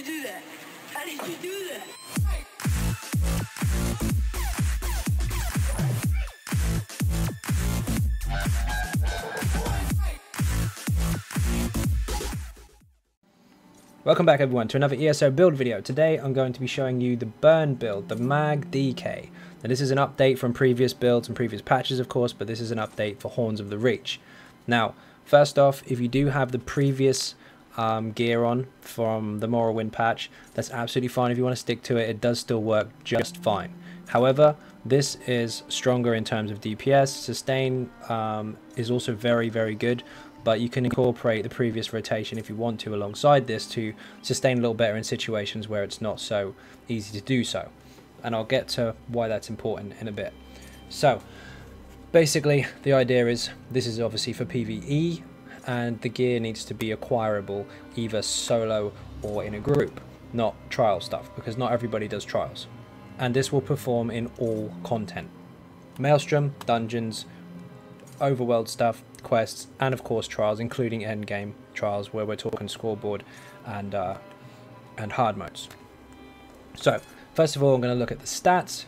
you do that? How did you do that? Welcome back everyone to another ESO build video. Today I'm going to be showing you the burn build, the Magicka. Now this is an update from previous builds and previous patches of course, but this is an update for Horns of the Reach. Now first off, if you do have the previous gear on from the Morrowind patch, that's absolutely fine. If you want to stick to it, it does still work just fine. However, this is stronger in terms of DPS. Sustain is also very good, but you can incorporate the previous rotation if you want to alongside this to sustain a little better in situations where it's not so easy to do so. And I'll get to why that's important in a bit. So basically the idea is this is obviously for PVE, and the gear needs to be acquirable either solo or in a group, not trial stuff, because not everybody does trials. And this will perform in all content: Maelstrom, dungeons, overworld stuff, quests, and of course trials, including endgame trials where we're talking scoreboard and hard modes. So first of all, I'm going to look at the stats.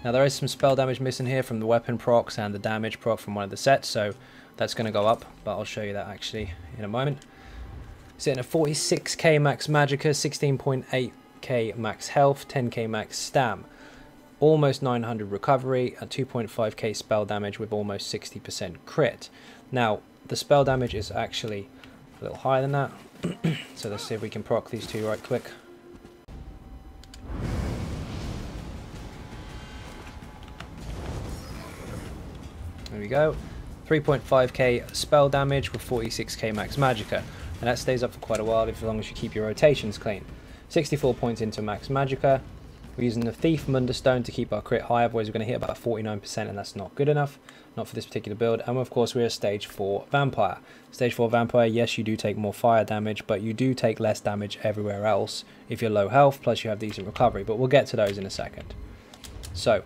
Now there is some spell damage missing here from the weapon procs and the damage proc from one of the sets, so that's going to go up, but I'll show you that actually in a moment. Sitting at 46k max Magicka, 16.8k max health, 10k max stam, almost 900 recovery, and 2.5k spell damage with almost 60% crit. Now the spell damage is actually a little higher than that, so let's see if we can proc these two right quick. There we go. 3.5k spell damage with 46k max Magicka, and that stays up for quite a while as long as you keep your rotations clean. 64 points into max Magicka. We're using the Thief Munderstone to keep our crit high, otherwise we're going to hit about 49%, and that's not good enough, not for this particular build. And of course we're a stage 4 vampire. Stage 4 vampire, yes, you do take more fire damage, but you do take less damage everywhere else if you're low health, plus you have decent recovery, but we'll get to those in a second. So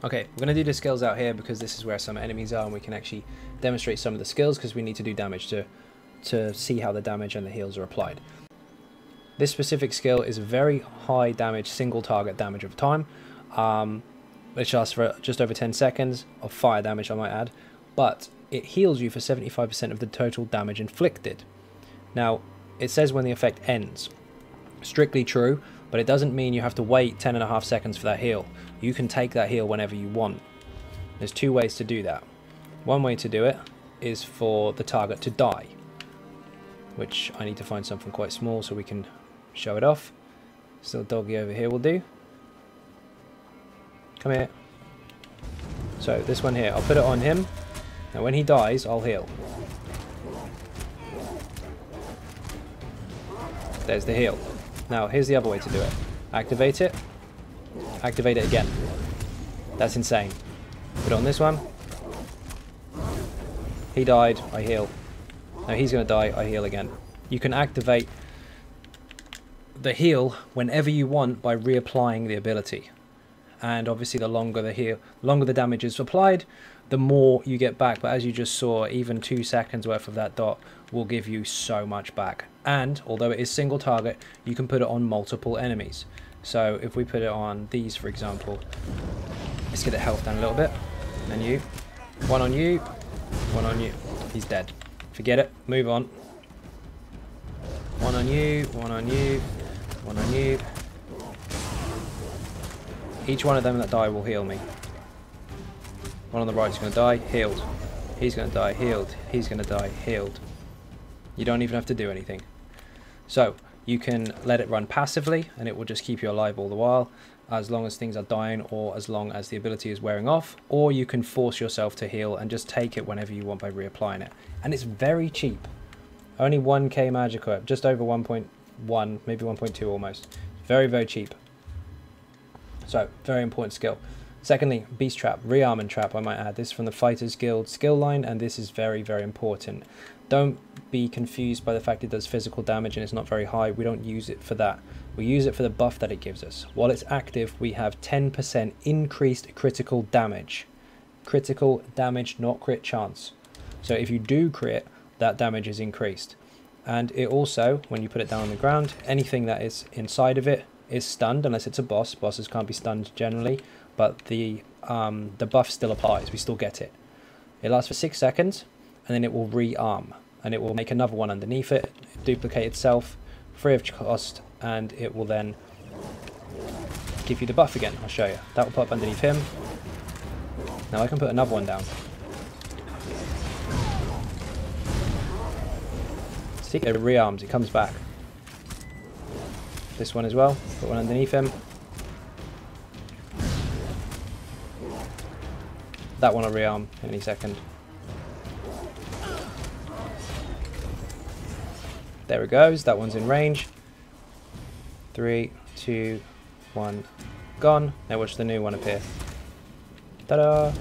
okay, we're going to do the skills out here because this is where some enemies are, and we can actually demonstrate some of the skills because we need to do damage to see how the damage and the heals are applied. This specific skill is a very high damage, single target damage of time, which lasts for just over 10 seconds of fire damage, I might add, but it heals you for 75% of the total damage inflicted. Now, it says when the effect ends. Strictly true, but it doesn't mean you have to wait 10.5 seconds for that heal. You can take that heal whenever you want. There's two ways to do that. One way to do it is for the target to die, which I need to find something quite small so we can show it off. Still doggy over here will do. Come here. So this one here, I'll put it on him. Now when he dies, I'll heal. There's the heal. Now here's the other way to do it. Activate it. Activate it again. That's insane. Put it on this one. He died, I heal. Now he's going to die, I heal again. You can activate the heal whenever you want by reapplying the ability. And obviously the longer the damage is applied, the more you get back. But as you just saw, even 2 seconds worth of that dot will give you so much back. And although it is single target, you can put it on multiple enemies. So if we put it on these, for example, let's get the health down a little bit. And you, one on you, one on you. He's dead. Forget it. Move on. One on you, one on you, one on you. Each one of them that die will heal me. One on the right is going to die, healed. He's going to die, healed. He's going to die, healed. You don't even have to do anything. So you can let it run passively and it will just keep you alive all the while, as long as things are dying or as long as the ability is wearing off. Or you can force yourself to heal and just take it whenever you want by reapplying it. And it's very cheap. Only 1k Magicka, just over 1.1, maybe 1.2 almost. Very cheap. So, very important skill. Secondly, Beast Trap, Rearmament Trap, I might add. This is from the Fighters Guild skill line, and this is very important. Don't be confused by the fact it does physical damage and it's not very high. We don't use it for that. We use it for the buff that it gives us. While it's active, we have 10% increased critical damage. Critical damage, not crit chance. So if you do crit, that damage is increased. And it also, when you put it down on the ground, anything that is inside of it is stunned, unless it's a boss. Bosses can't be stunned generally, but the buff still applies. We still get it. It lasts for 6 seconds, and then it will rearm, and it will make another one underneath it, duplicate itself, free of cost, and it will then give you the buff again. I'll show you. That will pop underneath him. Now I can put another one down. See, it rearms, it comes back. This one as well, put one underneath him. That one will rearm any second. There it goes, that one's in range. 3, 2, 1, gone. Now watch the new one appear. Ta-da!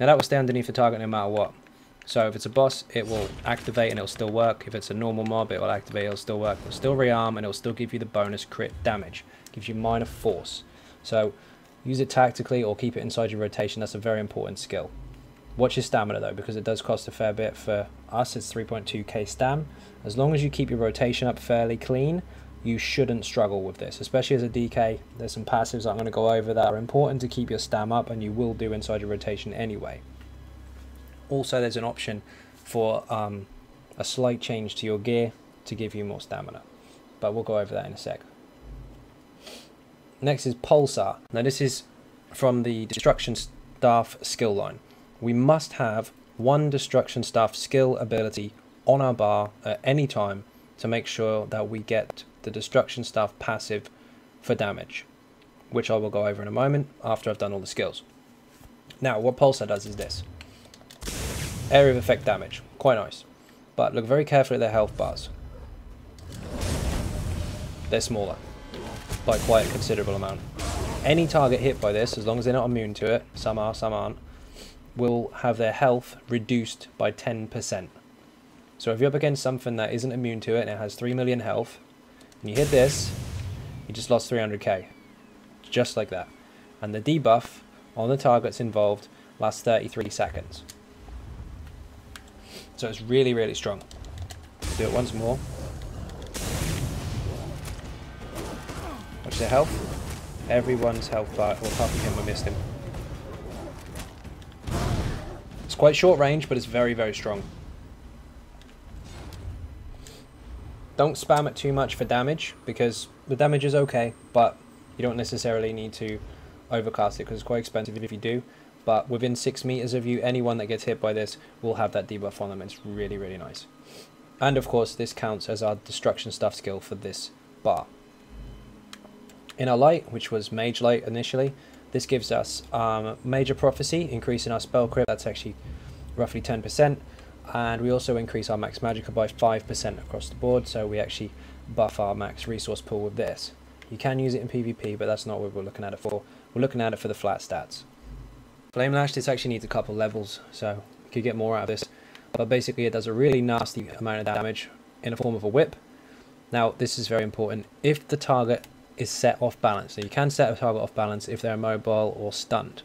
Now that will stay underneath the target no matter what. So if it's a boss, it will activate and it'll still work. If it's a normal mob, it will activate, it'll still work. It'll still rearm and it'll still give you the bonus crit damage. Gives you minor force. So use it tactically or keep it inside your rotation. That's a very important skill. Watch your stamina though, because it does cost a fair bit. For us, it's 3.2k stam. As long as you keep your rotation up fairly clean, you shouldn't struggle with this, especially as a DK. There's some passives I'm going to go over that are important to keep your stam up, and you will do inside your rotation anyway. Also, there's an option for a slight change to your gear to give you more stamina, but we'll go over that in a sec. Next is Pulsar. Now this is from the Destruction Staff skill line. We must have one Destruction Staff skill ability on our bar at any time to make sure that we get the Destruction Staff passive for damage, which I will go over in a moment after I've done all the skills. Now what Pulsar does is this. Area of effect damage, quite nice, but look very carefully at their health bars. They're smaller by quite a considerable amount. Any target hit by this, as long as they're not immune to it, some are, some aren't, will have their health reduced by 10%. So if you're up against something that isn't immune to it and it has 3 million health, and you hit this, you just lost 300k. Just like that. And the debuff on the targets involved lasts 33 seconds. So it's really, really strong. Do it once more. Watch their health. Everyone's health bar, well, apart from him, I missed him. It's quite short range, but it's very, very strong. Don't spam it too much for damage, because the damage is okay, but you don't necessarily need to overcast it, because it's quite expensive if you do. But within 6 meters of you, anyone that gets hit by this will have that debuff on them. It's really, really nice. And of course, this counts as our Destruction Staff skill for this bar. In our light, which was Mage Light initially, this gives us Major Prophecy, increasing our spell crit. That's actually roughly 10%. And we also increase our max Magicka by 5% across the board. So we actually buff our max resource pool with this. You can use it in PvP, but that's not what we're looking at it for. We're looking at it for the flat stats. Flame Lash, this actually needs a couple levels, so you could get more out of this. But basically it does a really nasty amount of damage in the form of a whip. Now this is very important. If the target is set off balance, so you can set a target off balance if they're immobile or stunned.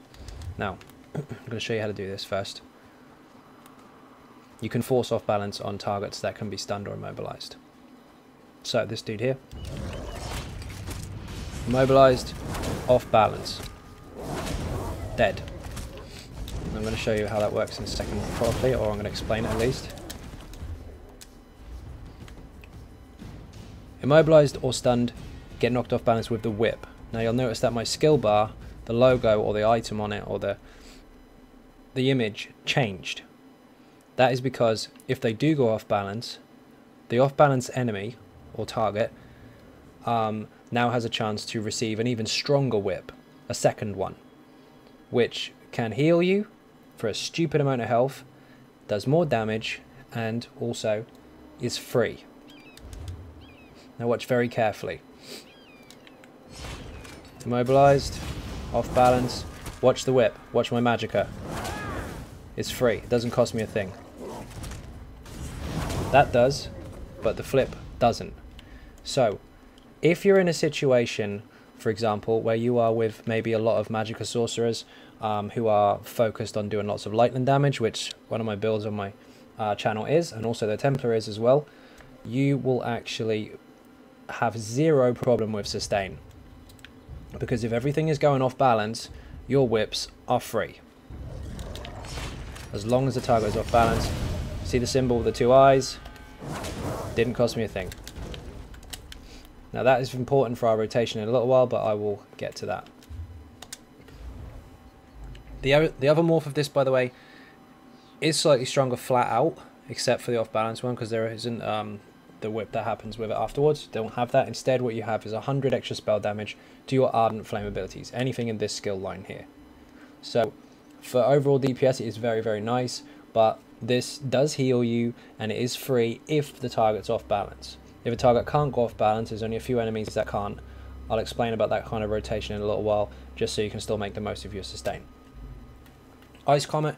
Now, I'm going to show you how to do this first. You can force off balance on targets that can be stunned or immobilized. So this dude here. Immobilized, off balance. Dead. I'm going to show you how that works in a second properly, or I'm going to explain it at least. Immobilized or stunned, get knocked off balance with the whip. Now you'll notice that my skill bar, the logo or the item on it, or the image changed. That is because if they do go off balance, the off balance enemy or target now has a chance to receive an even stronger whip, a second one, which can heal you for a stupid amount of health, does more damage, and also is free. Now watch very carefully. Immobilized, off balance, watch the whip, watch my Magicka. It's free, it doesn't cost me a thing. That does, but the flip doesn't. So, if you're in a situation, for example, where you are with maybe a lot of Magicka sorcerers who are focused on doing lots of lightning damage, which one of my builds on my channel is, and also the Templar is as well, you will actually have zero problem with sustain. Because if everything is going off balance, your whips are free. As long as the target is off balance. See the symbol with the 2 eyes? Didn't cost me a thing. Now that is important for our rotation in a little while, but I will get to that. The other morph of this, by the way, is slightly stronger flat out, except for the off balance one, because there isn't the whip that happens with it afterwards. Don't have that. Instead, what you have is 100 extra spell damage to your Ardent Flame abilities, anything in this skill line here. So for overall DPS, it is very, very nice, but this does heal you, and it is free if the target's off balance. If a target can't go off balance, there's only a few enemies that can't. I'll explain about that kind of rotation in a little while, just so you can still make the most of your sustain. Ice Comet,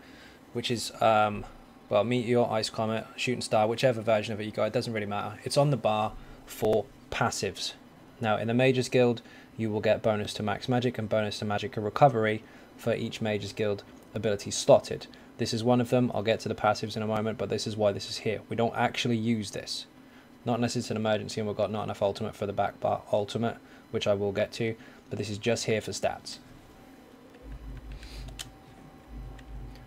which is, well, Meteor, Ice Comet, Shooting Star, whichever version of it you got, it doesn't really matter. It's on the bar for passives. Now, in the Mages Guild, you will get bonus to Max Magic and bonus to Magicka Recovery for each Mages Guild ability slotted. This is one of them. I'll get to the passives in a moment, but this is why this is here. We don't actually use this. Not unless it's an emergency and we've got not enough ultimate for the back bar ultimate, which I will get to, but this is just here for stats.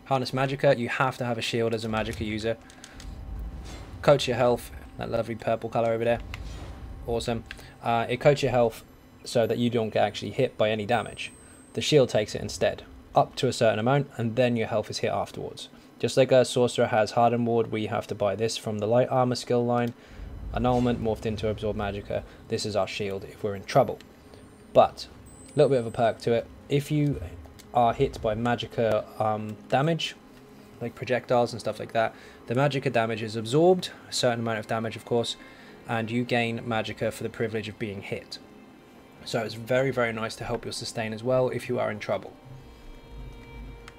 Harness Magicka, you have to have a shield as a Magicka user. Coats your health, that lovely purple colour over there. Awesome. It coats your health so that you don't get actually hit by any damage. The shield takes it instead, up to a certain amount, and then your health is hit afterwards. Just like a sorcerer has Hardened Ward, we have to buy this from the light armor skill line. Annulment morphed into Absorb Magicka. This is our shield if we're in trouble. But a little bit of a perk to it. If you are hit by Magicka damage, like projectiles and stuff like that, the Magicka damage is absorbed, a certain amount of damage of course, and you gain Magicka for the privilege of being hit. So it's very, very nice to help your sustain as well if you are in trouble.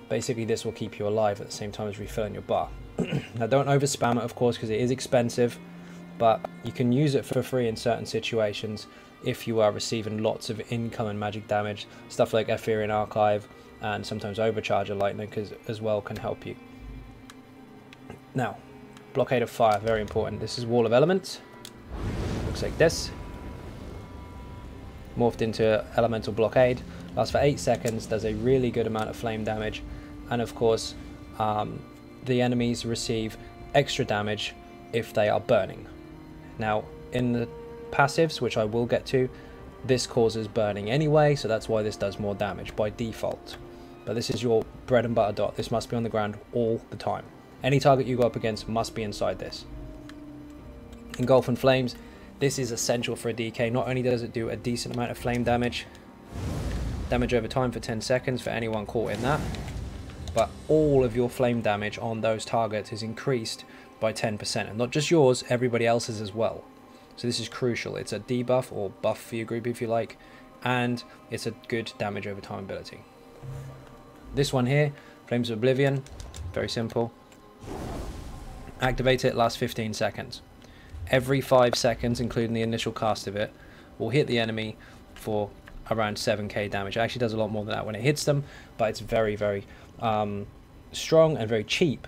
Basically this will keep you alive at the same time as refilling your bar. Now don't overspam it of course, because it is expensive, but you can use it for free in certain situations if you are receiving lots of incoming magic damage. Stuff like Ethereal Archive and sometimes Overcharge of Lightning as well can help you. Now, Blockade of Fire, very important. This is Wall of Elements. Looks like this. Morphed into Elemental Blockade. Lasts for 8 seconds, does a really good amount of flame damage. And of course, the enemies receive extra damage if they are burning. Now, in the passives, which I will get to, this causes burning anyway, so that's why this does more damage by default. But this is your bread and butter dot. This must be on the ground all the time. Any target you go up against must be inside this. Engulf and Flames, this is essential for a DK. Not only does it do a decent amount of flame damage over time for 10 seconds for anyone caught in that, but all of your flame damage on those targets is increased by 10%, and not just yours, everybody else's as well. So this is crucial. It's a debuff or buff for your group if you like, and it's a good damage over time ability. This one here, Flames of Oblivion, very simple. Activate it, lasts 15 seconds. Every 5 seconds, including the initial cast of it, will hit the enemy for around 7k damage. It actually does a lot more than that when it hits them, but it's very, very strong and very cheap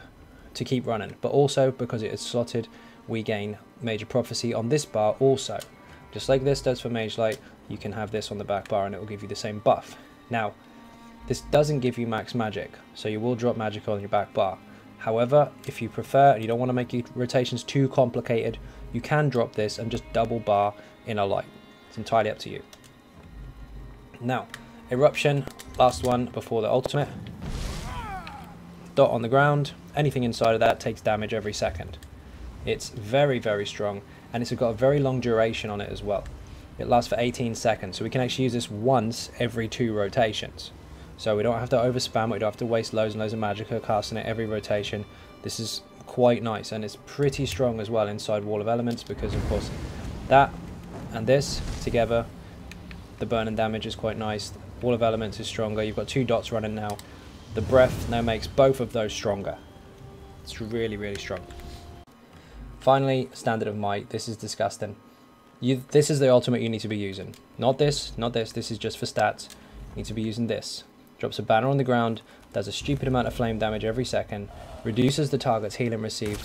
to keep running. But also, because it is slotted, we gain Major Prophecy on this bar also. Just like this does for Mage Light, you can have this on the back bar and it will give you the same buff. Now, this doesn't give you max magic, so you will drop magic on your back bar. However, if you prefer and you don't want to make your rotations too complicated, you can drop this and just double bar Inner Light. It's entirely up to you. Now, Eruption, last one before the ultimate. Dot on the ground, anything inside of that takes damage every second. It's very, very strong, and it's got a very long duration on it as well. It lasts for 18 seconds, so we can actually use this once every 2 rotations. So we don't have to overspam it, we don't have to waste loads and loads of Magicka casting it every rotation. This is quite nice, and it's pretty strong as well inside Wall of Elements, because of course that and this together, the burning damage is quite nice. Wall of Elements is stronger. You've got 2 dots running now. The breath now makes both of those stronger. It's really, really strong. Finally, Standard of Might. This is disgusting. This is the ultimate you need to be using. Not this, not this. This is just for stats. You need to be using this. Drops a banner on the ground, does a stupid amount of flame damage every second, reduces the target's healing received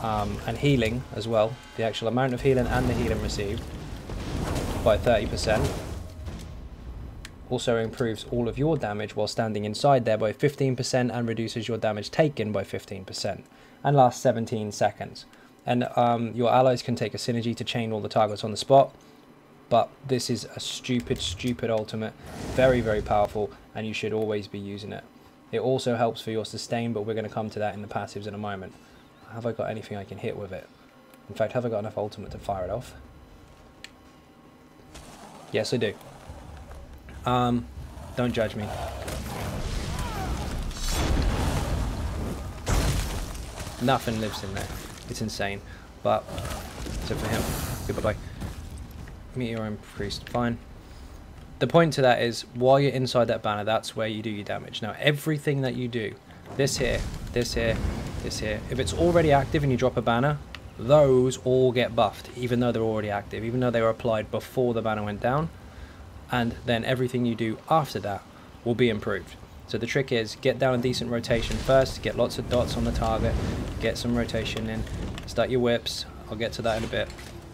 and healing as well, the actual amount of healing and the healing received by 30%. Also improves all of your damage while standing inside there by 15% and reduces your damage taken by 15% and lasts 17 seconds. And your allies can take a synergy to chain all the targets on the spot, but this is a stupid ultimate, very powerful, and you should always be using it. It also helps for your sustain, but we're going to come to that in the passives in a moment. Have I got anything I can hit with it? In fact, have I got enough ultimate to fire it off? Yes, I do. Don't judge me. Nothing lives in there. It's insane. But, except for him. Goodbye. Meteor increased. Fine. The point to that is, while you're inside that banner, that's where you do your damage. Now, everything that you do, this here, this here, this here, if it's already active and you drop a banner, those all get buffed, even though they're already active, even though they were applied before the banner went down. And then everything you do after that will be improved. So the trick is, get down a decent rotation first, get lots of dots on the target, get some rotation in, start your whips, I'll get to that in a bit,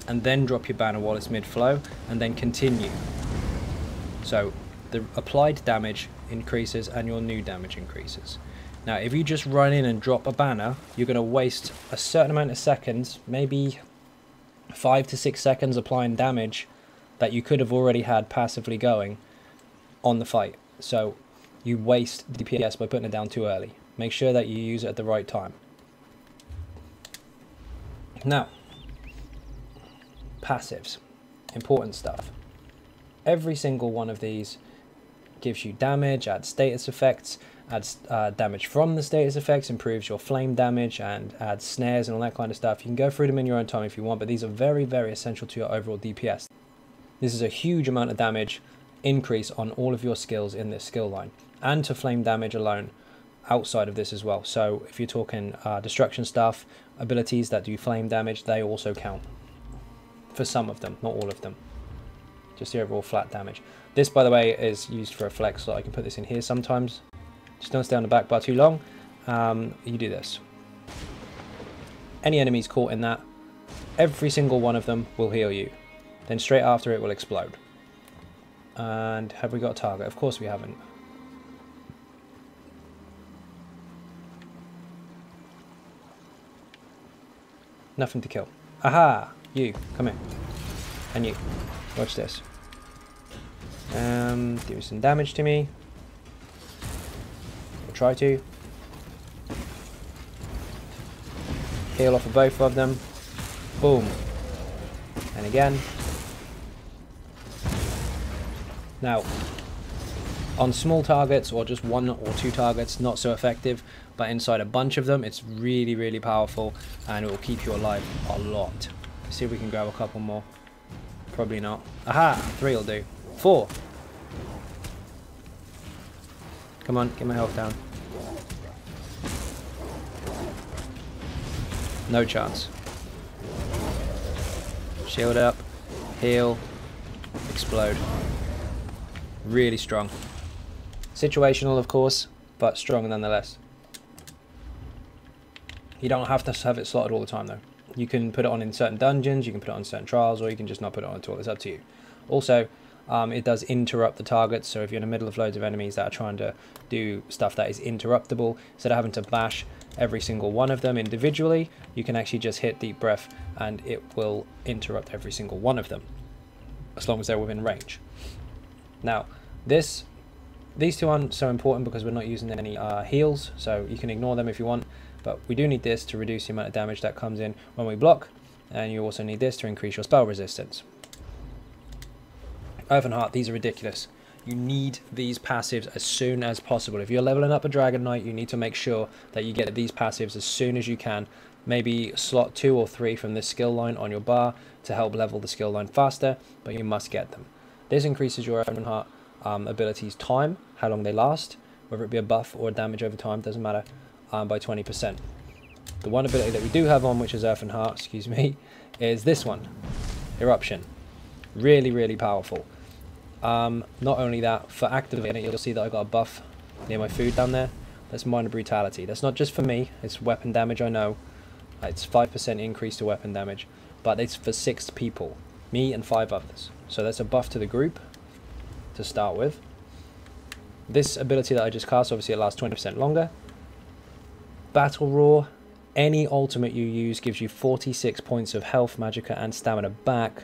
and then drop your banner while it's mid-flow, and then continue. So the applied damage increases and your new damage increases. Now if you just run in and drop a banner, you're going to waste a certain amount of seconds, maybe 5 to 6 seconds applying damage that you could have already had passively going on the fight. So you waste DPS by putting it down too early. Make sure that you use it at the right time. Now, passives, important stuff. Every single one of these gives you damage, adds status effects, adds damage from the status effects, improves your flame damage, and adds snares and all that kind of stuff. You can go through them in your own time if you want, but these are very essential to your overall DPS. This is a huge amount of damage increase on all of your skills in this skill line, and to flame damage alone outside of this as well. So if you're talking destruction stuff, abilities that do flame damage, they also count. For some of them, not all of them. Just the overall flat damage. This, by the way, is used for a flex, so I can put this in here sometimes. Just don't stay on the back bar too long. You do this. Any enemies caught in that, every single one of them will heal you. Then straight after it will explode. And have we got a target? Of course we haven't. Nothing to kill. Aha! You, come here. And you. Watch this. Do some damage to me. Or try to. Heal off of both of them. Boom. And again. Now, on small targets or just 1 or 2 targets, not so effective, but inside a bunch of them, it's really powerful, and it will keep you alive a lot. Let's see if we can grab a couple more. Probably not. Aha! 3 will do. 4. Come on, get my health down. No chance. Shield up. Heal. Explode. Really strong. Situational, of course, but strong nonetheless. You don't have to have it slotted all the time, though. You can put it on in certain dungeons, you can put it on certain trials, or you can just not put it on at all. It's up to you. Also, it does interrupt the targets, so if you're in the middle of loads of enemies that are trying to do stuff that is interruptible, instead of having to bash every single one of them individually, you can actually just hit deep breath and it will interrupt every single one of them, as long as they're within range. Now, these two aren't so important because we're not using any heals, so you can ignore them if you want, but we do need this to reduce the amount of damage that comes in when we block, and you also need this to increase your spell resistance. Earthen Heart, these are ridiculous. You need these passives as soon as possible. If you're leveling up a Dragon Knight, you need to make sure that you get these passives as soon as you can. Maybe slot 2 or 3 from this skill line on your bar to help level the skill line faster, but you must get them. This increases your Earthen Heart abilities time, how long they last, whether it be a buff or a damage over time, doesn't matter, by 20%. The one ability that we do have on, which is Earthen Heart, excuse me, is this one, Eruption. Really powerful. Not only that, for activating it, you'll see that I got a buff near my food down there. That's minor brutality. That's not just for me, it's weapon damage, I know, It's 5% increase to weapon damage, but it's for 6 people, me and 5 others. So that's a buff to the group to start with. This ability that I just cast, obviously it lasts 20% longer. Battle Roar, any ultimate you use gives you 46 points of health, magicka and stamina back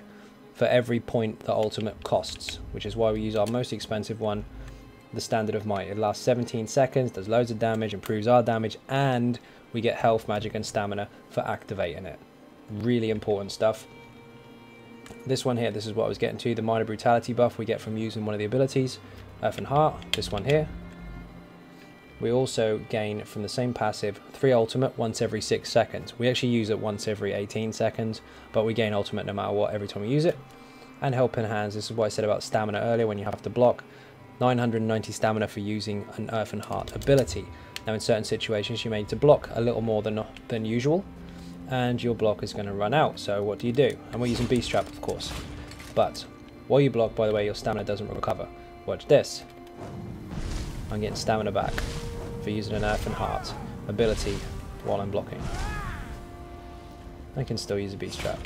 for every point the ultimate costs, which is why we use our most expensive one, the Standard of Might. It lasts 17 seconds, does loads of damage, improves our damage, and we get health, magic and stamina for activating it. Really important stuff. This one here, this is what I was getting to, the minor brutality buff we get from using one of the abilities, Earth and Heart, this one here. We also gain from the same passive 3 ultimate once every 6 seconds. We actually use it once every 18 seconds, but we gain ultimate no matter what every time we use it. And Helping Hands, this is what I said about stamina earlier when you have to block. 990 stamina for using an Earth and Heart ability. Now in certain situations you may need to block a little more than usual, and your block is going to run out. So what do you do? And we're using Beast Trap, of course. But while you block, by the way, your stamina doesn't recover. Watch this. I'm getting stamina back for using an Earth and Heart ability while I'm blocking. I can still use a Beast Trap.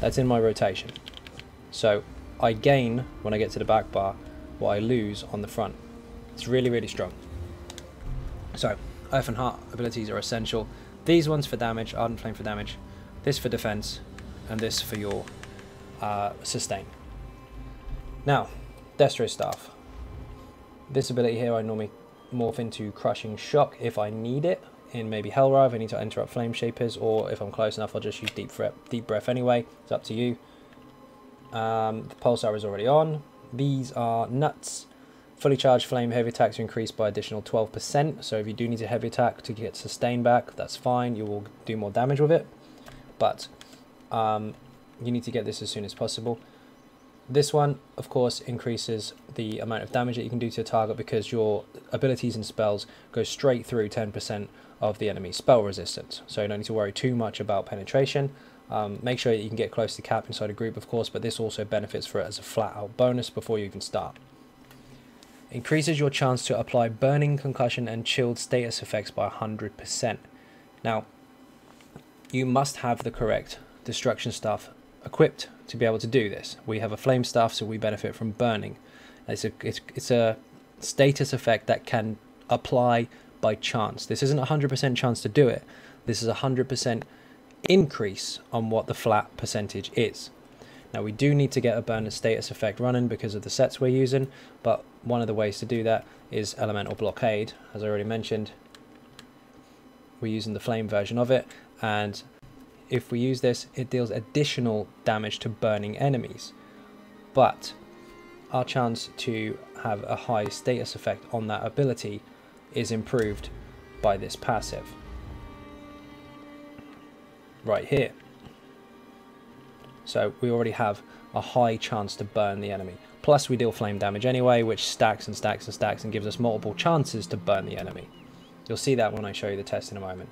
That's in my rotation. So I gain when I get to the back bar what I lose on the front. It's really, really strong. So Earth and Heart abilities are essential. These ones for damage, Ardent Flame for damage, this for defense, and this for your sustain. Now, Destro Staff. This ability here I normally morph into Crushing Shock if I need it, in maybe Hellrive, I need to interrupt Flame Shapers, or if I'm close enough I'll just use Deep Breath anyway. It's up to you. The Pulsar is already on. These are nuts. Fully charged flame heavy attacks are increased by additional 12%, so if you do need a heavy attack to get sustain back, that's fine, you will do more damage with it, but you need to get this as soon as possible. This one, of course, increases the amount of damage that you can do to a target because your abilities and spells go straight through 10% of the enemy's spell resistance, so you don't need to worry too much about penetration. Make sure that you can get close to cap inside a group, of course, but this also benefits for it as a flat out bonus before you even start. Increases your chance to apply burning, concussion and chilled status effects by 100%. Now, you must have the correct destruction staff equipped to be able to do this. We have a flame staff, so we benefit from burning. It's a status effect that can apply by chance. This isn't a 100% chance to do it. This is a 100% increase on what the flat percentage is. Now we do need to get a burn status effect running because of the sets we're using, but one of the ways to do that is Elemental Blockade. As I already mentioned, we're using the flame version of it, and if we use this, it deals additional damage to burning enemies, but our chance to have a high status effect on that ability is improved by this passive right here. So we already have a high chance to burn the enemy. Plus we deal flame damage anyway, which stacks and stacks and stacks and gives us multiple chances to burn the enemy. You'll see that when I show you the test in a moment.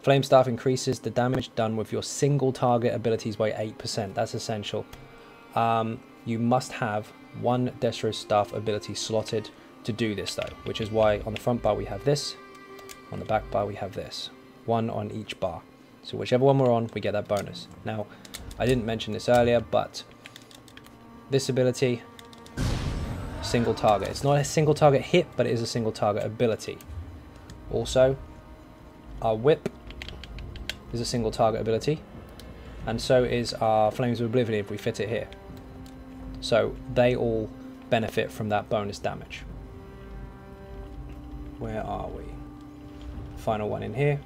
Flame Staff increases the damage done with your single target abilities by 8%. That's essential. You must have one Destro Staff ability slotted to do this though, which is why on the front bar we have this, on the back bar we have this. One on each bar. So whichever one we're on, we get that bonus. Now, I didn't mention this earlier, but this ability, single target. It's not a single target hit, but it is a single target ability. Also, our whip is a single target ability, and so is our Flames of Oblivion if we fit it here. So they all benefit from that bonus damage. Where are we? Final one in here.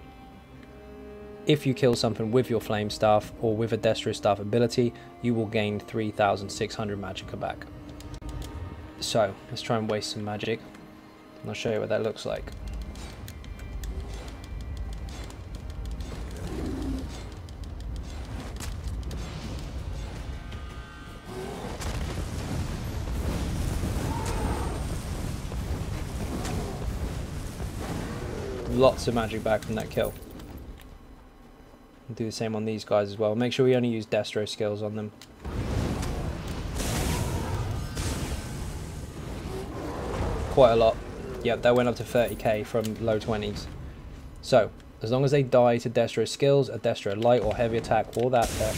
If you kill something with your Flame Staff or with a Destro Staff ability, you will gain 3,600 Magicka back. So, let's try and waste some magic, and I'll show you what that looks like. Lots of magic back from that kill. Do the same on these guys as well. Make sure we only use Destro skills on them. Quite a lot. Yep, that went up to 30k from low 20s. So, As long as they die to Destro skills, a Destro light or heavy attack or that tech,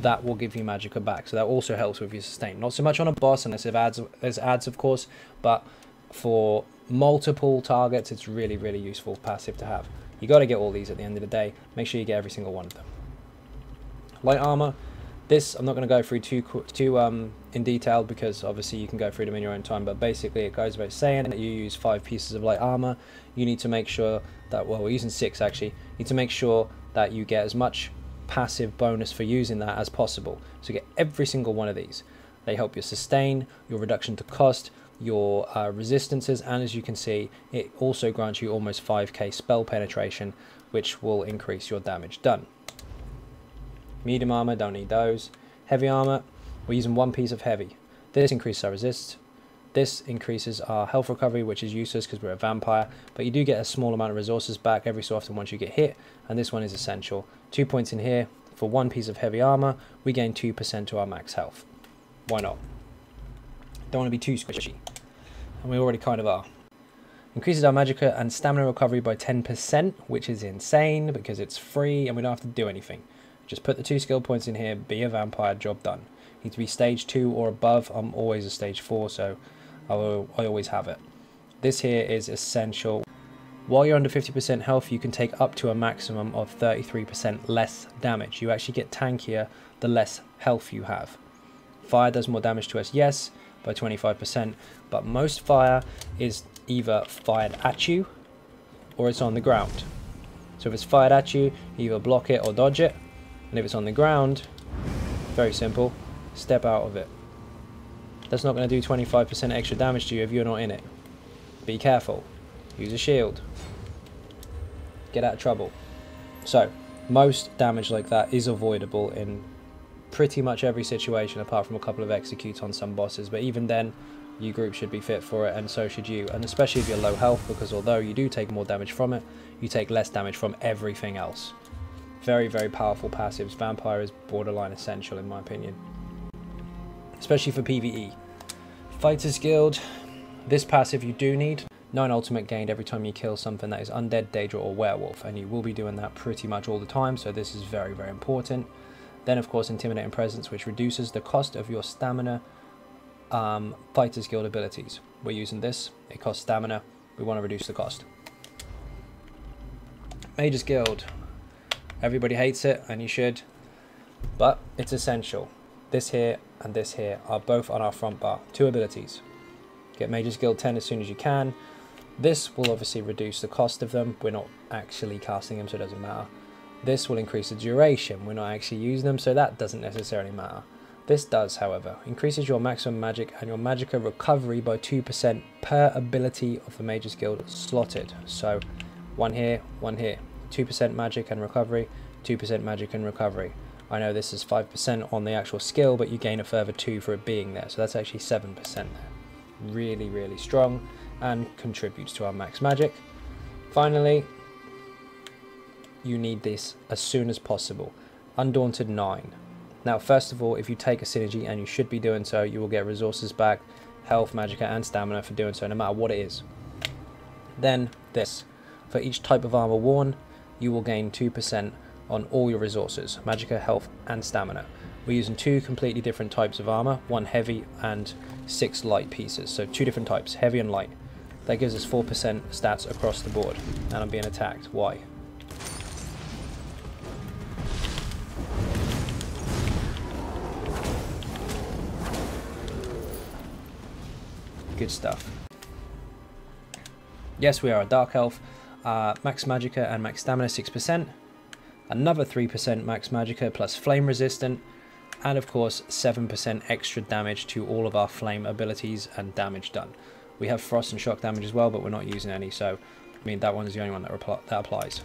that will give you Magicka back. So that also helps with your sustain. Not so much on a boss unless it adds, there's ads of course, but for multiple targets it's really, really useful passive to have. You got to get all these at the end of the day. Make sure you get every single one of them. Light armor. This I'm not going to go through too in detail because obviously you can go through them in your own time, but basically it goes without saying that you use 5 pieces of light armor. You need to make sure that, well, we're using 6 actually. You need to make sure that you get as much passive bonus for using that as possible. So get every single one of these. They help your sustain, your reduction to cost, your resistances, and as you can see it also grants you almost 5k spell penetration, which will increase your damage done. Medium armor, don't need those. Heavy armor, we're using 1 piece of heavy. This increases our resist. This increases our health recovery, which is useless because we're a vampire, but you do get a small amount of resources back every so often once you get hit, and this one is essential. 2 points in here. For 1 piece of heavy armor, we gain 2% to our max health. Why not? Don't want to be too squishy, and we already kind of are. Increases our magicka and stamina recovery by 10%, which is insane because it's free and we don't have to do anything. Just put the 2 skill points in here, be a vampire, job done. Need to be stage 2 or above. I'm always a stage 4, so I always have it. This here is essential. While you're under 50% health, you can take up to a maximum of 33% less damage. You actually get tankier the less health you have. Fire does more damage to us, yes, by 25%, but most fire is either fired at you or it's on the ground. So if it's fired at you, either block it or dodge it. And if it's on the ground, very simple, step out of it. That's not going to do 25% extra damage to you if you're not in it. Be careful. Use a shield. Get out of trouble. So, most damage like that is avoidable in pretty much every situation apart from a couple of executes on some bosses. But even then, your group should be fit for it, and so should you. And especially if you're low health, because although you do take more damage from it, you take less damage from everything else. Very, very powerful passives. Vampire is borderline essential in my opinion. Especially for PVE. Fighters Guild. This passive you do need. 9 ultimate gained every time you kill something that is undead, Daedra or werewolf. And you will be doing that pretty much all the time. So this is very, very important. Then of course Intimidating Presence, which reduces the cost of your stamina Fighters Guild abilities. We're using this. It costs stamina. We want to reduce the cost. Mages Guild. Everybody hates it, and you should, but it's essential. This here and this here are both on our front bar. 2 abilities. Get Mages Guild 10 as soon as you can. This will obviously reduce the cost of them. We're not actually casting them, so it doesn't matter. This will increase the duration. We're not actually using them, so that doesn't necessarily matter. This does, however. Increases your maximum magic and your magicka recovery by 2% per ability of the Mages Guild slotted. So 1 here, 1 here. 2% magic and recovery, 2% magic and recovery. I know this is 5% on the actual skill, but you gain a further 2 for it being there, so that's actually 7% there. Really, really strong and contributes to our max magic. Finally, you need this as soon as possible. Undaunted 9. Now, first of all, if you take a synergy, and you should be doing so, you will get resources back, health, magicka and stamina for doing so, no matter what it is. Then this. For each type of armor worn, you will gain 2% on all your resources, magicka, health and stamina. We're using 2 completely different types of armor, 1 heavy and 6 light pieces. So 2 different types, heavy and light. That gives us 4% stats across the board. And I'm being attacked. Why? Good stuff. Yes, we are a dark elf. Max magicka and max stamina 6%, another 3% max magicka plus flame resistant, and of course 7% extra damage to all of our flame abilities and damage done. We have frost and shock damage as well, but we're not using any, so I mean that one is the only one that applies.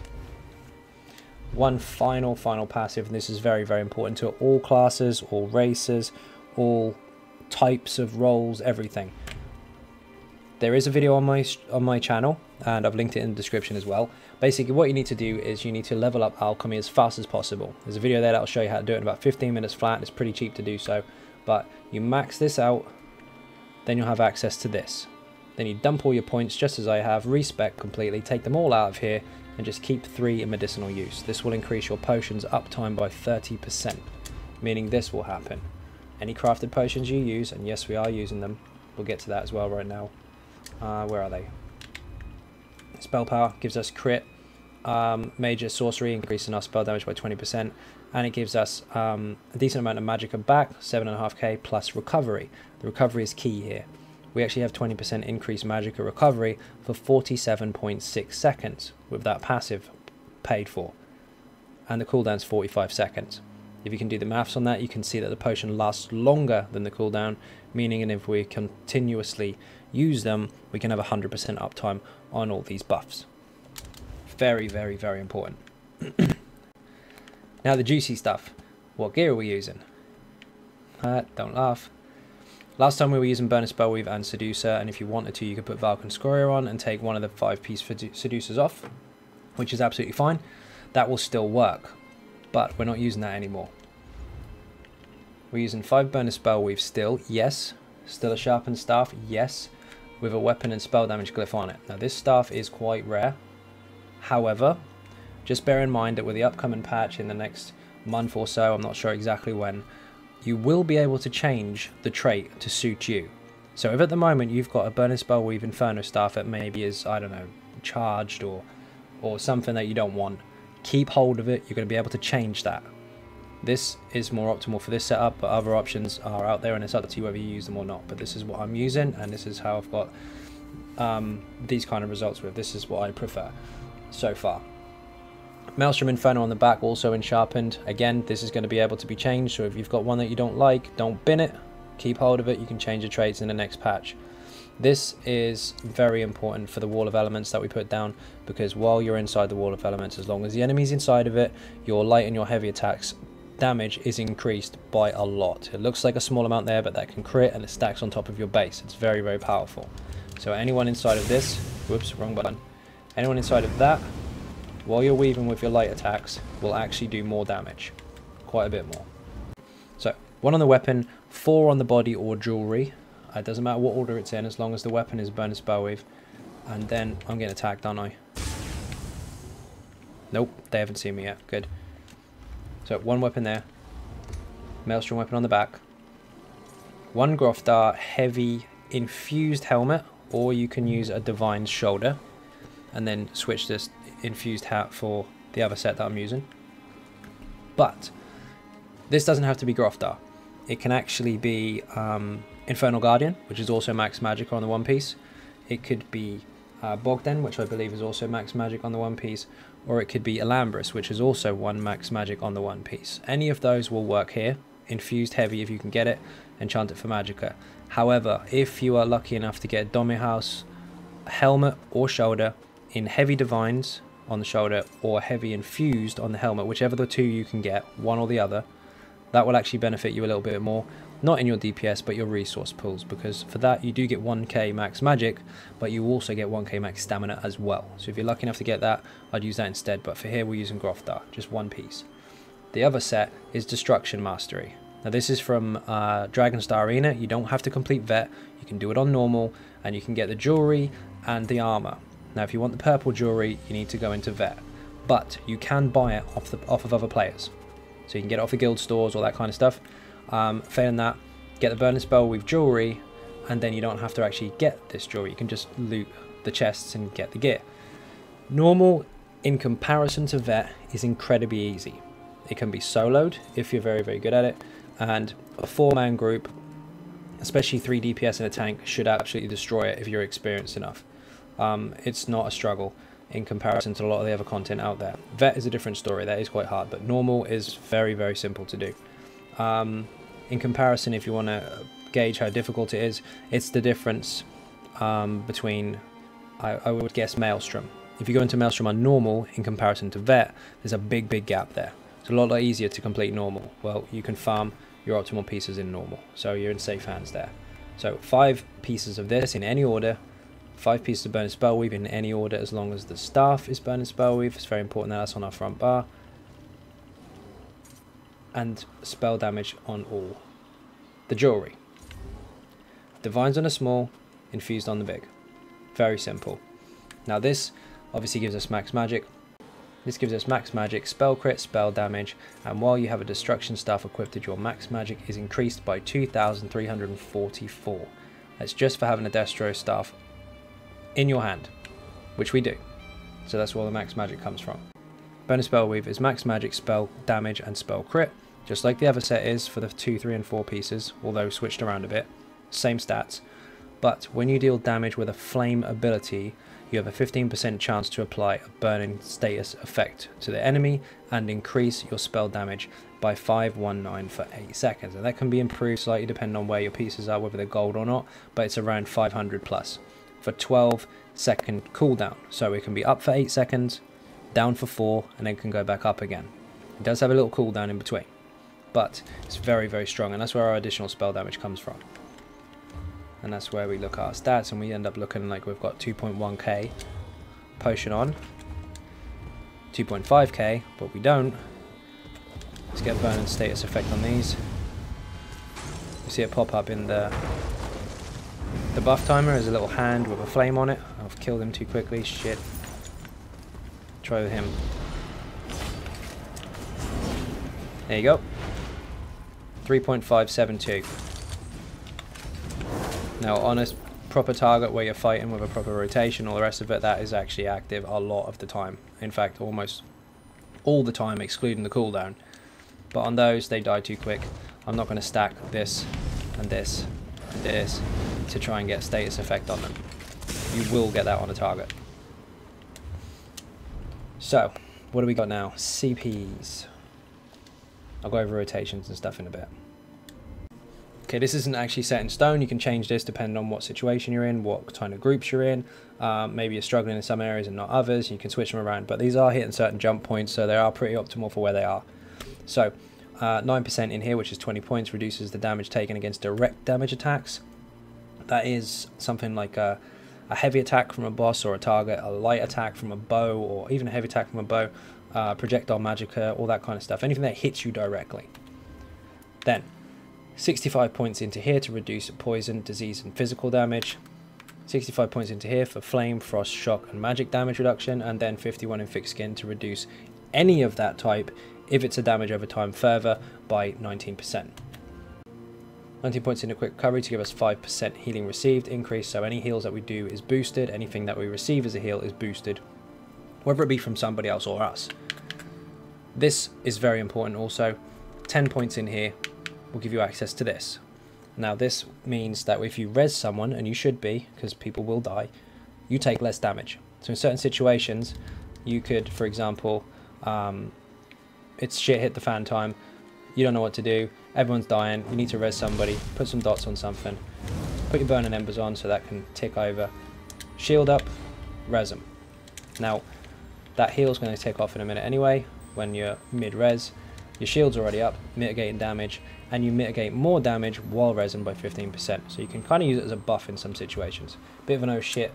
One final passive, and this is very, very important to all classes, all races, all types of roles, everything. There is a video on my channel, and I've linked it in the description as well. Basically, what you need to do is you need to level up alchemy as fast as possible. There's a video there that'll show you how to do it in about 15 minutes flat. It's pretty cheap to do so, but you max this out, then you'll have access to this. Then you dump all your points just as I have, respec completely, take them all out of here, and just keep 3 in medicinal use. This will increase your potions uptime by 30%, meaning this will happen. Any crafted potions you use, and yes, we are using them, we'll get to that as well right now. Where are they? Spell power gives us crit, major sorcery, increasing our spell damage by 20%, and it gives us a decent amount of magicka back, 7.5k, plus recovery. The recovery is key here. We actually have 20% increased magicka recovery for 47.6 seconds with that passive paid for, and the cooldown's 45 seconds. If you can do the maths on that, you can see that the potion lasts longer than the cooldown, meaning and if we continuously use them, we can have 100% uptime on all these buffs. Very, very, very important. Now the juicy stuff. What gear are we using? Don't laugh. Last time we were using Burning Spellweave and Seducer, and if you wanted to, you could put Valken Scoria on and take one of the 5-piece Seducers off, which is absolutely fine. That will still work, but we're not using that anymore. We're using 5 Burning Spellweave still, yes. Still a sharpened staff, yes, with a weapon and spell damage glyph on it. Now this staff is quite rare. However, just bear in mind that with the upcoming patch in the next month or so, I'm not sure exactly when, you will be able to change the trait to suit you. So if at the moment you've got a Burning Spellweave Inferno staff that maybe is, I don't know, charged or something that you don't want, keep hold of it. You're going to be able to change that. This is more optimal for this setup, but other options are out there and it's up to you whether you use them or not. But this is what I'm using, and this is how I've got these kind of results with. This is what I prefer so far. Maelstrom Inferno on the back, also in sharpened. Again, this is going to be able to be changed, so if you've got one that you don't like, don't bin it. Keep hold of it. You can change the traits in the next patch. This is very important for the Wall of Elements that we put down, because while you're inside the Wall of Elements, as long as the enemy's inside of it, your light and your heavy attacks damage is increased by a lot. It looks like a small amount there, but that can crit and it stacks on top of your base. It's very, very powerful. So anyone inside of this, whoops, wrong button. Anyone inside of that, while you're weaving with your light attacks, will actually do more damage. Quite a bit more. So, 1 on the weapon, 4 on the body or jewelry. It doesn't matter what order it's in, as long as the weapon is Burning Spellweave. And then, I'm getting attacked, aren't I? Nope, they haven't seen me yet. Good. So, 1 weapon there. Maelstrom weapon on the back. 1 Grofdar heavy infused helmet, or you can use a Divine's shoulder. And then switch this infused hat for the other set that I'm using. But this doesn't have to be Grofdar. It can actually be Infernal Guardian, which is also max magic on the one piece. It could be Bogdan, which I believe is also max magic on the one piece, or it could be Alambris, which is also 1 max magic on the one piece. Any of those will work here. Infused heavy if you can get it, enchant it for magicka. However, if you are lucky enough to get Domihaus helmet or shoulder in heavy divines on the shoulder or heavy infused on the helmet, whichever the 2 you can get, one or the other, that will actually benefit you a little bit more. Not in your DPS, but your resource pools, because for that you do get 1k max magic, but you also get 1k max stamina as well. So if you're lucky enough to get that, I'd use that instead, but for here we're using Grofdar, just 1 piece. The other set is Destruction Mastery. Now this is from Dragonstar Arena. You don't have to complete Vet, you can do it on normal, and you can get the jewelry and the armor. Now if you want the purple jewelry, you need to go into Vet, but you can buy it off of other players. So you can get it off the guild stores, all that kind of stuff. Failing that, get the Burning Spellweave jewelry, and then you don't have to actually get this jewelry. You can just loot the chests and get the gear. Normal, in comparison to Vet, is incredibly easy. It can be soloed if you're very, very good at it, and a 4-man group, especially 3 DPS in a tank, should absolutely destroy it if you're experienced enough. It's not a struggle in comparison to a lot of the other content out there. Vet is a different story, that is quite hard, but normal is very, very simple to do. In comparison, if you want to gauge how difficult it is, it's the difference between, I would guess, Maelstrom. If you go into Maelstrom on normal in comparison to Vet, there's a big, big gap there. It's a lot easier to complete normal. Well, you can farm your optimal pieces in normal, so you're in safe hands there. So 5 pieces of this in any order, 5 pieces of Burning Spellweave in any order, as long as the staff is Burning Spellweave. It's very important that that's on our front bar. And spell damage on all. The jewelry. Divines on the small, infused on the big. Very simple. Now this obviously gives us max magic. This gives us max magic, spell crit, spell damage, and while you have a destruction staff equipped with your max magic is increased by 2,344. That's just for having a destro staff in your hand, which we do. So that's where the max magic comes from. Bonus spell weave is max magic, spell damage, and spell crit, just like the other set is for the 2, 3, and 4 pieces, although switched around a bit. Same stats. But when you deal damage with a flame ability, you have a 15% chance to apply a burning status effect to the enemy and increase your spell damage by 519 for 8 seconds. And that can be improved slightly depending on where your pieces are, whether they're gold or not, but it's around 500 plus for 12-second cooldown. So it can be up for 8 seconds, down for 4, and then can go back up again. It does have a little cooldown in between, but it's very, very strong, and that's where our additional spell damage comes from. And that's where we look at our stats, and we end up looking like we've got 2.1k potion on, 2.5k, but we don't. Let's get a burning status effect on these. You see it pop up in the buff timer as a little hand with a flame on it. I've killed him too quickly, shit. Try with him. There you go. 3.572. Now on a proper target where you're fighting with a proper rotation, all the rest of it, that is actually active a lot of the time. In fact, almost all the time, excluding the cooldown. But on those, they die too quick. I'm not going to stack this and this and this to try and get a status effect on them. You will get that on a target. So, what do we got now? CPs. I'll go over rotations and stuff in a bit. Okay, this isn't actually set in stone. You can change this depending on what situation you're in, what kind of groups you're in. Maybe you're struggling in some areas and not others. You can switch them around, but these are hitting certain jump points, so they are pretty optimal for where they are. So 9% in here, which is 20 points, reduces the damage taken against direct damage attacks. That is something like a heavy attack from a boss or a target, a light attack from a bow, or even a heavy attack from a bow, projectile magicka, all that kind of stuff. Anything that hits you directly. Then 65 points into here to reduce poison, disease, and physical damage. 65 points into here for flame, frost, shock, and magic damage reduction. And then 51 in thick skin to reduce any of that type if it's a damage over time further by 19%. 19 points into quick recovery to give us 5% healing received increase. So any heals that we do is boosted. Anything that we receive as a heal is boosted, whether it be from somebody else or us. This is very important also. 10 points in here will give you access to this. Now this means that if you res someone, and you should be, because people will die, you take less damage. So in certain situations, you could, for example, it's shit hit the fan time, you don't know what to do, everyone's dying, you need to res somebody, put some dots on something, put your burning embers on so that can tick over, shield up, res them. Now that heal's going to tick off in a minute anyway when you're mid-res. Your shield's already up, mitigating damage, and you mitigate more damage while resing by 15%. So you can kind of use it as a buff in some situations. Bit of an oh shit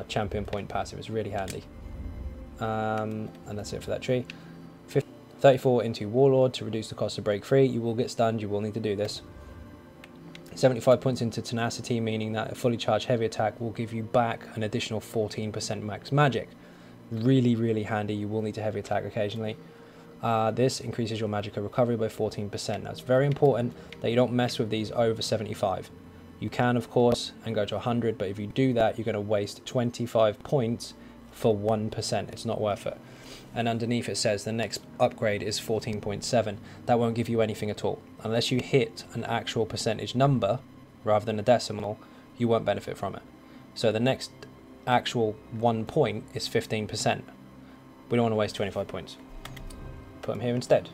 champion point passive is really handy. And that's it for that tree. 34 into Warlord to reduce the cost to break free. You will get stunned, you will need to do this. 75 points into Tenacity, meaning that a fully charged heavy attack will give you back an additional 14% max magic. Really, really handy. You will need to heavy attack occasionally. This increases your Magicka recovery by 14%. Now it's very important that you don't mess with these over 75. You can, of course, and go to 100, but if you do that, you're going to waste 25 points for 1%. It's not worth it. And underneath it says the next upgrade is 14.7. That won't give you anything at all. Unless you hit an actual percentage number rather than a decimal, you won't benefit from it. So the next actual 1 point is 15%. We don't want to waste 25 points. Put them here instead.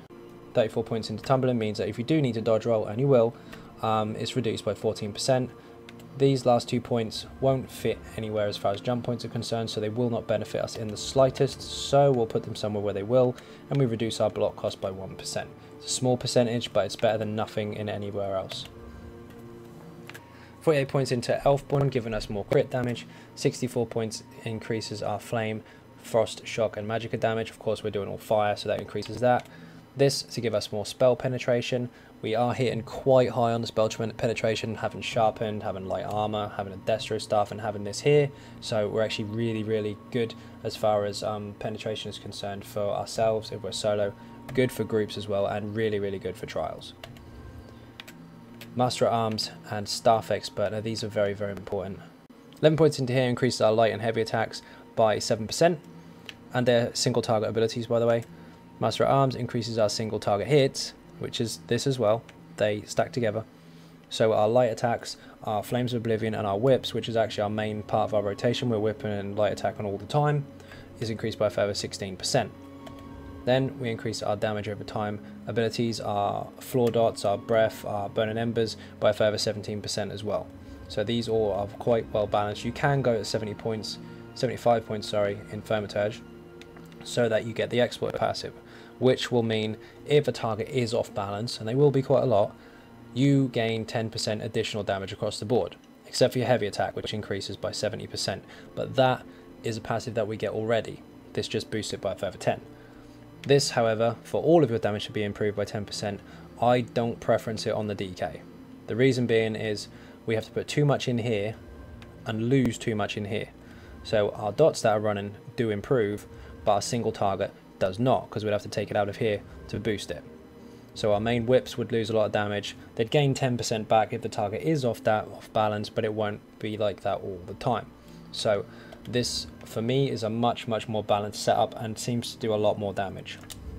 34 points into Tumbling means that if you do need to dodge roll, and you will, it's reduced by 14%. These last 2 points won't fit anywhere as far as jump points are concerned, so they will not benefit us in the slightest, so we'll put them somewhere where they will, and we reduce our block cost by 1%. It's a small percentage, but it's better than nothing in anywhere else. 48 points into Elfborn, giving us more crit damage. 64 points increases our flame, frost, shock, and magicka damage. Of course, we're doing all fire, so that increases that. This to give us more spell penetration. We are hitting quite high on the spell penetration, having sharpened, having light armor, having a destro staff, and having this here. So we're actually really good as far as penetration is concerned for ourselves if we're solo. Good for groups as well, and really good for trials. Master at Arms and Staff Expert. Now these are very important. 11 points into here increases our light and heavy attacks by 7%, and they're single target abilities, by the way. Master at Arms increases our single target hits, which is this as well. They stack together. So our light attacks, our Flames of Oblivion, and our whips, which is actually our main part of our rotation, we're whipping and light attacking all the time, is increased by a further 16%. Then we increase our damage over time abilities, our Floor Dots, our Breath, our Burning Embers by a further 17% as well. So these all are quite well balanced. You can go at 75 points, in Thaumaturge, so that you get the exploit passive, which will mean if a target is off balance, and they will be quite a lot, you gain 10% additional damage across the board, except for your heavy attack, which increases by 70%. But that is a passive that we get already. This just boosts it by a further 10. This, however, for all of your damage to be improved by 10%, I don't preference it on the DK. The reason being is we have to put too much in here and lose too much in here. So our dots that are running do improve, but our single target does not, because we'd have to take it out of here to boost it. So our main whips would lose a lot of damage. They'd gain 10% back if the target is off balance, but it won't be like that all the time. So this, for me, is a much more balanced setup and seems to do a lot more damage,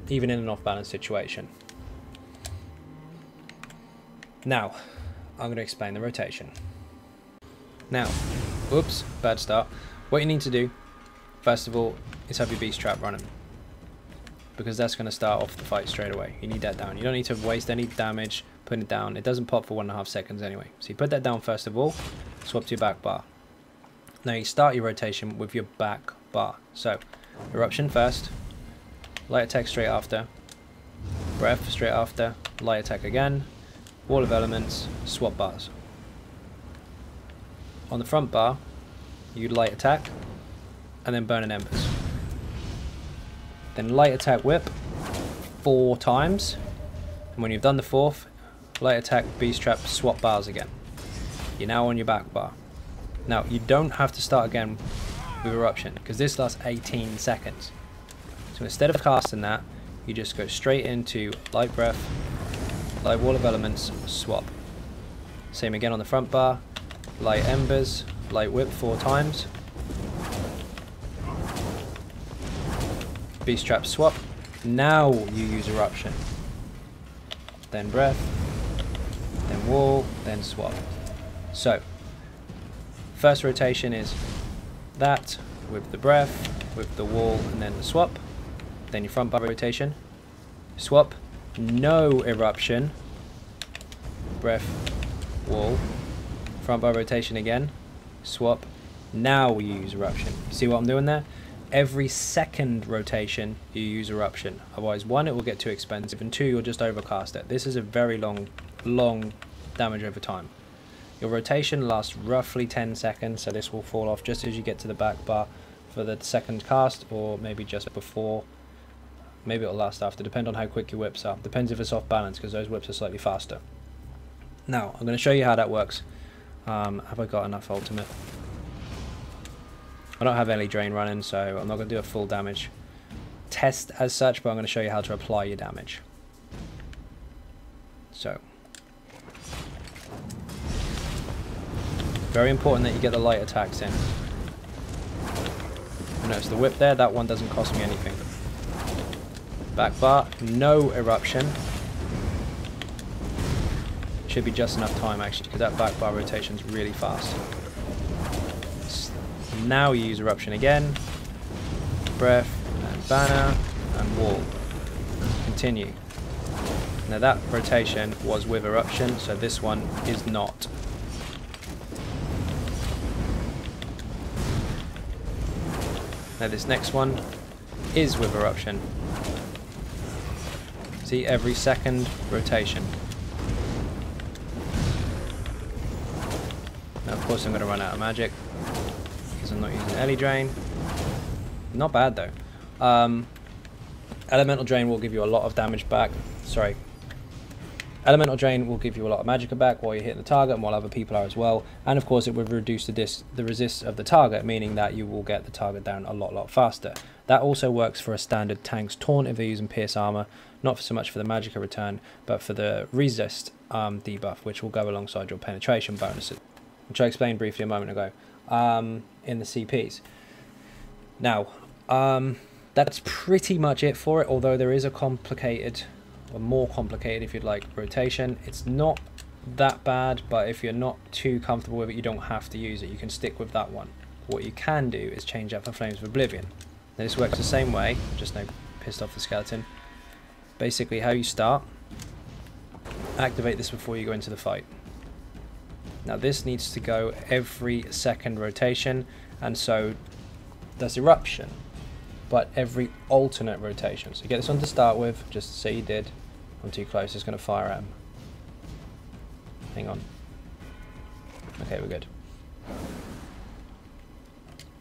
even in an off balance situation. Now, I'm going to explain the rotation. Now, oops, bad start. What you need to do, first of all, is have your beast trap running, because that's going to start off the fight straight away. You need that down. You don't need to waste any damage putting it down. It doesn't pop for 1.5 seconds anyway. So you put that down first of all, swap to your back bar. Now you start your rotation with your back bar. So, Eruption first, light attack straight after, breath straight after, light attack again, wall of elements, swap bars. On the front bar, you light attack, and then burning embers. Then light attack whip 4 times, and when you've done the 4th, light attack beast trap, swap bars again. You're now on your back bar. Now you don't have to start again with Eruption, because this lasts 18 seconds. So instead of casting that, you just go straight into light breath, light wall of elements, swap. Same again on the front bar, light embers, light whip 4 times, beast trap swap. Now you use Eruption, then breath, then wall, then swap. So first rotation is that with the breath, with the wall, and then the swap. Then your front bar rotation, swap, no Eruption, breath, wall, front bar rotation again, swap. Now we use Eruption. You see what I'm doing there? Every second rotation you use Eruption. Otherwise, 1, it will get too expensive, and 2, you'll just overcast it. This is a very long damage over time. Your rotation lasts roughly 10 seconds, so this will fall off just as you get to the back bar for the second cast, or maybe just before. Maybe it'll last after, depending on how quick your whips are. Depends if it's off balance, because those whips are slightly faster. Now, I'm going to show you how that works. Have I got enough ultimate? I don't have any drain running, so I'm not going to do a full damage test as such, but I'm going to show you how to apply your damage. So, very important that you get the light attacks in. Notice the whip there, that one doesn't cost me anything. Back bar, no Eruption. Should be just enough time actually, because that back bar rotation is really fast. Now you use Eruption again. Breath, and banner, and wall. Continue. Now that rotation was with Eruption, so this one is not. Now this next one is with Eruption. See, every second rotation. Now of course I'm going to run out of magic, because I'm not using Ellie Drain. Not bad though. Elemental Drain will give you a lot of damage back. Sorry. Elemental Drain will give you a lot of Magicka back while you're hitting the target and while other people are as well. And of course it will reduce the resist of the target, meaning that you will get the target down a lot faster. That also works for a standard tank's taunt if they're using Pierce Armor. Not so much for the Magicka return, but for the resist debuff, which will go alongside your penetration bonuses, which I explained briefly a moment ago in the CPs. Now, that's pretty much it for it, although there is a complicated, or more complicated if you'd like, rotation. It's not that bad, but if you're not too comfortable with it, you don't have to use it. You can stick with that one. What you can do is change out for Flames of Oblivion. Now, this works the same way, just now pissed off the skeleton. Basically how you start, activate this before you go into the fight. Now this needs to go every second rotation, and so does Eruption, but every alternate rotation. So you get this one to start with, just to say you did. I'm too close, it's going to fire at him. Hang on. Okay, we're good.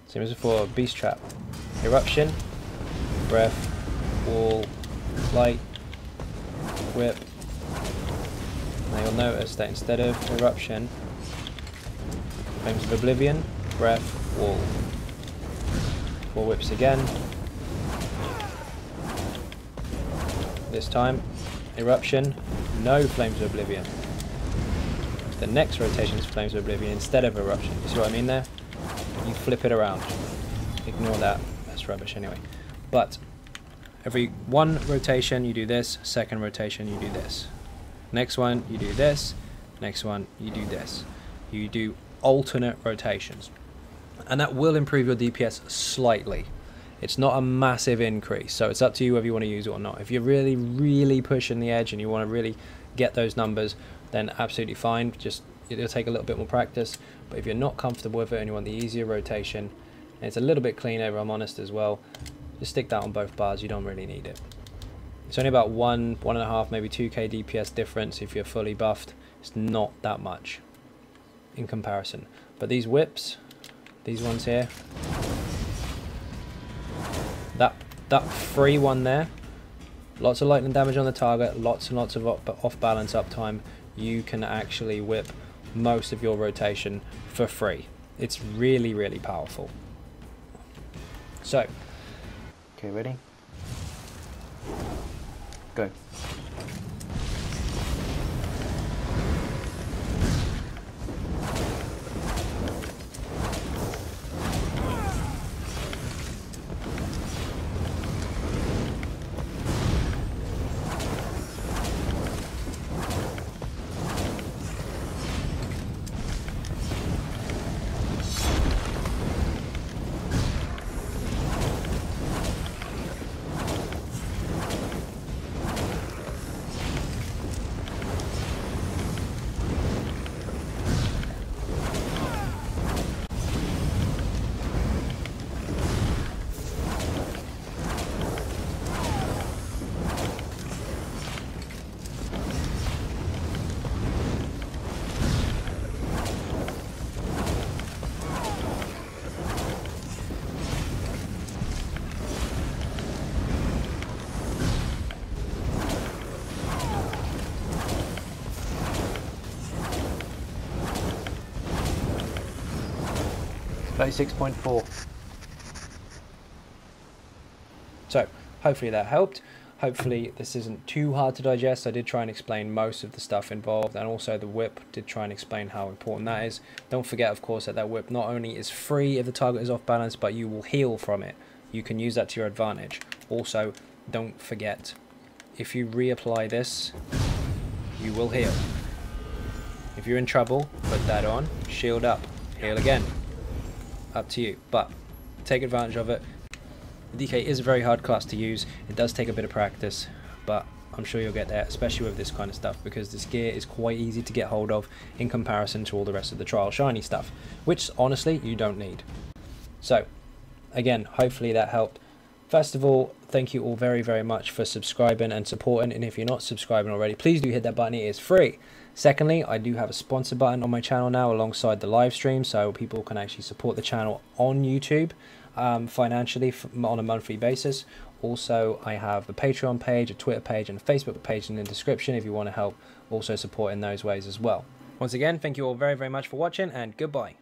Same as before, Beast Trap. Eruption, Breath, Wall, Light, Whip. Now you'll notice that instead of Eruption, Flames of Oblivion, Breath, Wall. 4 whips again. This time, Eruption, no Flames of Oblivion. The next rotation is Flames of Oblivion instead of Eruption. You see what I mean there? You flip it around. Ignore that, that's rubbish anyway. But every one rotation you do this, second rotation you do this. Next one you do this, next one you do this. You do alternate rotations. And that will improve your DPS slightly. It's not a massive increase, so it's up to you whether you want to use it or not. If you're really pushing the edge and you want to really get those numbers, then absolutely fine. Just it'll take a little bit more practice. But if you're not comfortable with it and you want the easier rotation, and it's a little bit cleaner, if I'm honest as well, just stick that on both bars. You don't really need it. It's only about 1.5, maybe 2k DPS difference if you're fully buffed. It's not that much in comparison. But these whips, these ones here, that free one there, lots of lightning damage on the target, lots and lots of off balance uptime. You can actually whip most of your rotation for free. It's really powerful. So, okay, ready? Go. .4. So hopefully that helped. Hopefully this isn't too hard to digest. I did try and explain most of the stuff involved, and also the whip did try and explain how important that is. Don't forget, of course, that that whip not only is free if the target is off balance, but you will heal from it. You can use that to your advantage. Also, don't forget, if you reapply this, you will heal. If you're in trouble, put that on, shield up, heal again. Up to you, but take advantage of it. The DK is a very hard class to use. It does take a bit of practice, but I'm sure you'll get there, especially with this kind of stuff, because this gear is quite easy to get hold of in comparison to all the rest of the trial shiny stuff, which honestly you don't need. So again, hopefully that helped. First of all, thank you all very much for subscribing and supporting, and if you're not subscribing already, please do hit that button. It is free. Secondly, I do have a sponsor button on my channel now alongside the live stream, so people can actually support the channel on YouTube. financially on a monthly basis. Also, I have a Patreon page, a Twitter page, and a Facebook page in the description if you want to help also support in those ways as well. Once again, thank you all very, very much for watching, and goodbye.